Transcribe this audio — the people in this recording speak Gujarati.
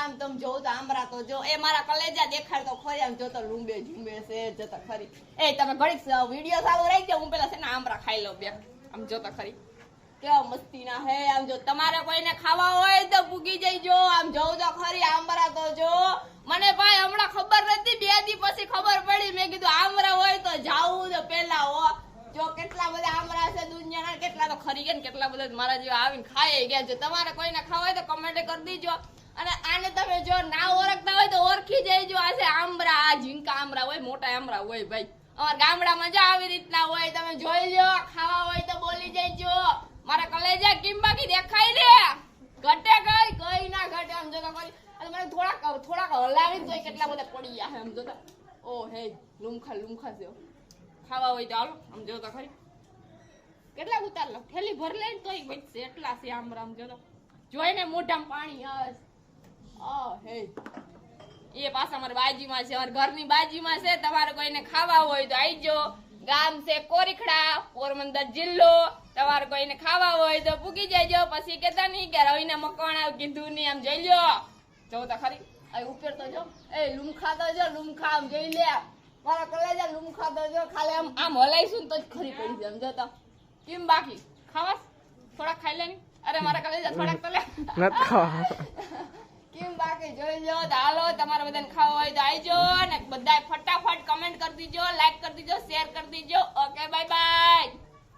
આમ તમે જોવ તો આમરા તો જો એ મારા કલેજા દેખાડ તો ખરી આમ જો તો લૂંબે ઝૂંબે છે જતા ખરી એ તમે ઘડીક વિડિયો ચાલુ રાખજો હું પેલા છે ને આમરા ખાઈ લઉં બે આમ જોતા ખરી કેવા મસ્તી ના હે આમ જો તમારે કોઈને ખાવા હોય તો પૂગી જઈજો આમ જોવ તો ખરી આમરા તો જો મને ભાઈ હમણાં ખબર નથી 2 દી પછી ખબર પડી મેં કીધું આમરા હોય તો જાવું તો પેલા હો જો કેટલા બધા આમરા છે દુનિયાના કેટલા તો ખરી ગયા ને કેટલા બધા મારા જેવા આવીને ખાઈ ગયા છે તમારે કોઈને ખાવા હોય તો કમેન્ટ કરી દીજો અને આને તમે જો ના ઓળખતા હોય તો ઓળખી જઈજો આ છે આમરા આ ઝીંકા આમરા હોય મોટા આમરા હોય ભાઈ અમારા ગામડામાં જો આવી રીતના હોય તમે જોઈ લો ખાવા હોય તો બોલી જઈજો મારા કલેજા કેમ બાકી દેખાય ને ઘટે કઈ ના ઘટે આમ જોતા કોઈ અને મને થોડાક હલાવીને જોઈ કેટલા બધા પડી ગયા આમ જોતા ઓ હે લુમખા છે ખાવા હોય તો હાલો આમ જોતા ખરી કેટલા ઉતાર લો થેલી ભર લઈને તોય બચશે એટલા છે આમ રામ જોતો જોઈને મોઢામાં પાણી આવે હે એ પાછા અમારી બાજીમાં છે અમારા ઘરની બાજીમાં છે તમારે કોઈને ખાવા હોય તો આવજો ગામ છે કોરીખડા પોરબંદર જિલ્લો તમારે કોઈને ખાવા હોય તો પૂગી જજો પછી કેતા નહીં કે રવિના મકવાણા કીધું નહીં આમ જોઈ લ્યો જોતા ખરી આ ઉપર તો જો એ લુમખા તો જો લુમખા આમ જોઈ લે મારા કલેજા લુમખા તો જો ખાલી આમ હલાઈશું તો જ ખરી પડી જાય આમ જોતા કેમ બાકી ખાવાસ થોડાક ખાઈ લે અરે મારા કલેજા થોડાક તો લે કેમ બાકી જોઈ લો તો હાલો તમારે બધાને ખાવા હોય તો આવજો ને બધાય ફટાફટ કમેન્ટ કરી દીજો લાઈક કરી દીજો શેર કરી દીજો ઓકે બાય બાય